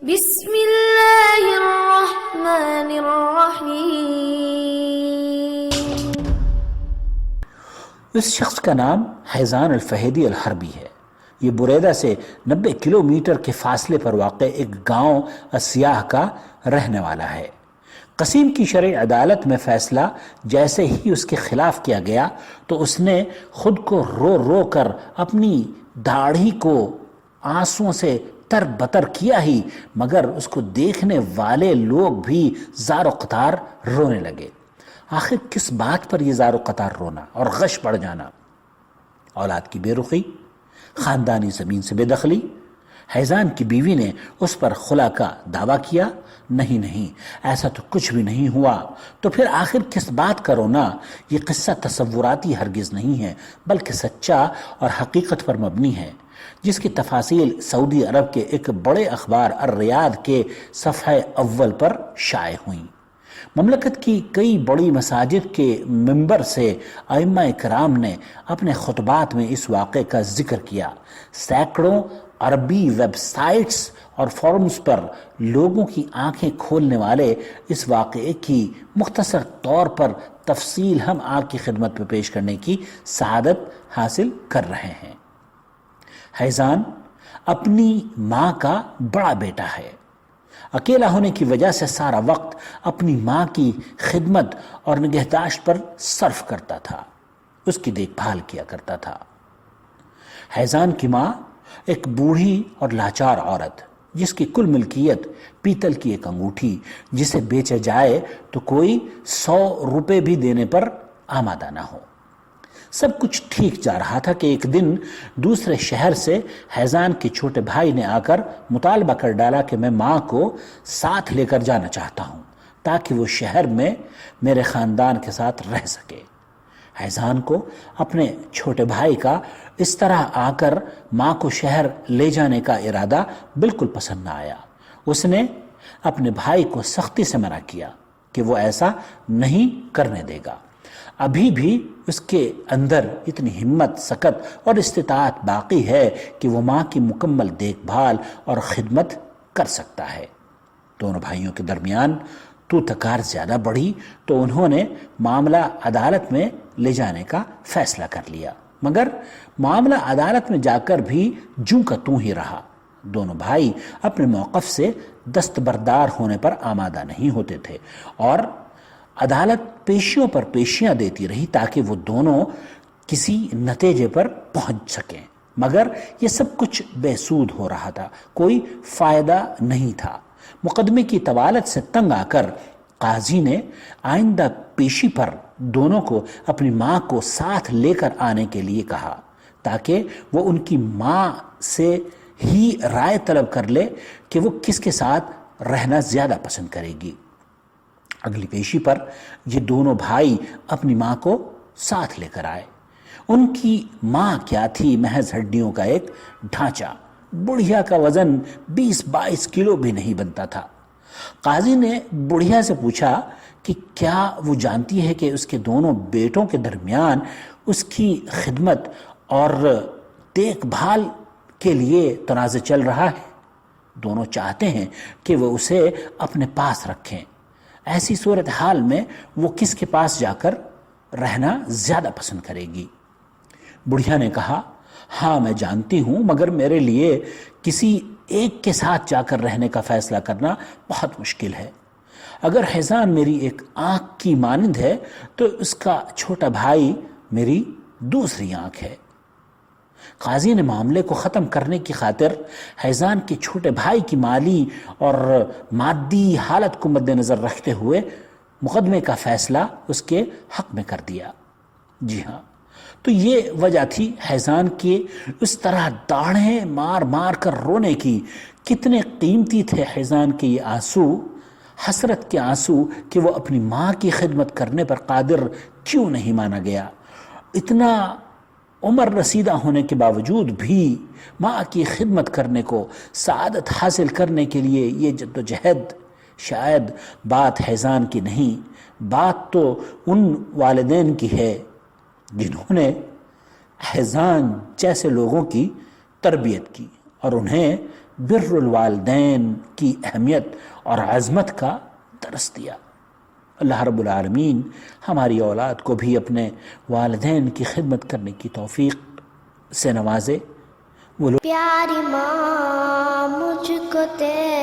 بسم اللہ الرحمن الرحیم۔ اس شخص کا نام حیزان الفہیدی الحربی ہے۔ یہ بریدہ سے 90 کلومیٹر کے فاصلے پر واقع ایک گاؤں السیاح کا رہنے والا ہے۔ قسیم کی شرعی عدالت میں فیصلہ جیسے ہی اس کے خلاف کیا گیا تو اس نے خود کو رو رو کر اپنی داڑھی کو آنسوؤں سے تر بتر کیا ہی، مگر اس کو دیکھنے والے لوگ بھی زار و قطار رونے لگے۔ آخر کس بات پر یہ زار و قطار رونا اور غش بڑھ جانا؟ اولاد کی بے رخی، خاندانی زمین سے بے دخلی؟ حیزان کی بیوی نے اس پر خلا کا دعویٰ کیا، نہیں ایسا تو کچھ بھی نہیں ہوا۔ تو پھر آخر کس بات کا رونا؟ یہ قصہ تصوراتی ہرگز نہیں ہے بلکہ سچا اور حقیقت پر مبنی ہے، جس کی تفاصیل سعودی عرب کے ایک بڑے اخبار الریاض کے صفحہ اول پر شائع ہوئیں۔ مملکت کی کئی بڑی مساجد کے منبر سے ائمہ کرام نے اپنے خطبات میں اس واقعے کا ذکر کیا۔ سینکڑوں عربی ویب سائٹس اور فورمز پر لوگوں کی آنکھیں کھولنے والے اس واقعے کی مختصر طور پر تفصیل ہم آپ کی خدمت میں پیش کرنے کی سعادت حاصل کر رہے ہیں۔ حیزان اپنی ماں کا بڑا بیٹا ہے۔ اکیلا ہونے کی وجہ سے سارا وقت اپنی ماں کی خدمت اور نگہداشت پر صرف کرتا تھا، اس کی دیکھ بھال کیا کرتا تھا۔ حیزان کی ماں ایک بوڑھی اور لاچار عورت، جس کی کل ملکیت پیتل کی ایک انگوٹھی جسے بیچا جائے تو کوئی 100 روپے بھی دینے پر آمادہ نہ ہو۔ سب کچھ ٹھیک جا رہا تھا کہ ایک دن دوسرے شہر سے حیزان کے چھوٹے بھائی نے آ کر مطالبہ کر ڈالا کہ میں ماں کو ساتھ لے کر جانا چاہتا ہوں تاکہ وہ شہر میں میرے خاندان کے ساتھ رہ سکے۔ حیزان کو اپنے چھوٹے بھائی کا اس طرح آ کر ماں کو شہر لے جانے کا ارادہ بالکل پسند نہ آیا۔ اس نے اپنے بھائی کو سختی سے منع کیا کہ وہ ایسا نہیں کرنے دے گا۔ ابھی بھی اس کے اندر اتنی ہمت، سکت اور استطاعت باقی ہے کہ وہ ماں کی مکمل دیکھ بھال اور خدمت کر سکتا ہے۔ دونوں بھائیوں کے درمیان تو تکار زیادہ بڑھی تو انہوں نے معاملہ عدالت میں لے جانے کا فیصلہ کر لیا، مگر معاملہ عدالت میں جا کر بھی جوں کا توں ہی رہا۔ دونوں بھائی اپنے موقف سے دستبردار ہونے پر آمادہ نہیں ہوتے تھے اور عدالت پیشیوں پر پیشیاں دیتی رہی تاکہ وہ دونوں کسی نتیجے پر پہنچ سکیں، مگر یہ سب کچھ بے سود ہو رہا تھا، کوئی فائدہ نہیں تھا۔ مقدمے کی طوالت سے تنگ آ کر قاضی نے آئندہ پیشی پر دونوں کو اپنی ماں کو ساتھ لے کر آنے کے لیے کہا تاکہ وہ ان کی ماں سے ہی رائے طلب کر لے کہ وہ کس کے ساتھ رہنا زیادہ پسند کرے گی۔ اگلی پیشی پر یہ دونوں بھائی اپنی ماں کو ساتھ لے کر آئے۔ ان کی ماں کیا تھی، محض ہڈیوں کا ایک ڈھانچہ، بڑھیا کا وزن 20-22 کلو بھی نہیں بنتا تھا۔ قاضی نے بڑھیا سے پوچھا کہ کیا وہ جانتی ہے کہ اس کے دونوں بیٹوں کے درمیان اس کی خدمت اور دیکھ بھال کے لیے تنازع چل رہا ہے۔ دونوں چاہتے ہیں کہ وہ اسے اپنے پاس رکھیں۔ ایسی صورتحال میں وہ کس کے پاس جا کر رہنا زیادہ پسند کرے گی؟ بڑھیا نے کہا، ہاں میں جانتی ہوں، مگر میرے لیے کسی ایک کے ساتھ جا کر رہنے کا فیصلہ کرنا بہت مشکل ہے۔ اگر حیزان میری ایک آنکھ کی مانند ہے تو اس کا چھوٹا بھائی میری دوسری آنکھ ہے۔ قاضی نے معاملے کو ختم کرنے کی خاطر حیزان کے چھوٹے بھائی کی مالی اور مادی حالت کو مد نظر رکھتے ہوئے مقدمے کا فیصلہ اس کے حق میں کر دیا۔ جی ہاں، تو یہ وجہ تھی حیزان کے اس طرح داڑھیں مار مار کر رونے کی۔ کتنے قیمتی تھے حیزان کے یہ آنسو، حسرت کے آنسو کہ وہ اپنی ماں کی خدمت کرنے پر قادر کیوں نہیں مانا گیا۔ اتنا عمر رسیدہ ہونے کے باوجود بھی ماں کی خدمت کرنے کو، سعادت حاصل کرنے کے لیے یہ جدوجہد، شاید بات حیزان کی نہیں، بات تو ان والدین کی ہے جنہوں نے حیزان جیسے لوگوں کی تربیت کی اور انہیں بر الوالدین کی اہمیت اور عظمت کا درس دیا۔ اللہ رب العالمین ہماری اولاد کو بھی اپنے والدین کی خدمت کرنے کی توفیق سے نوازے۔ وہ لوگ پیاری ماں مجھ کو تیرے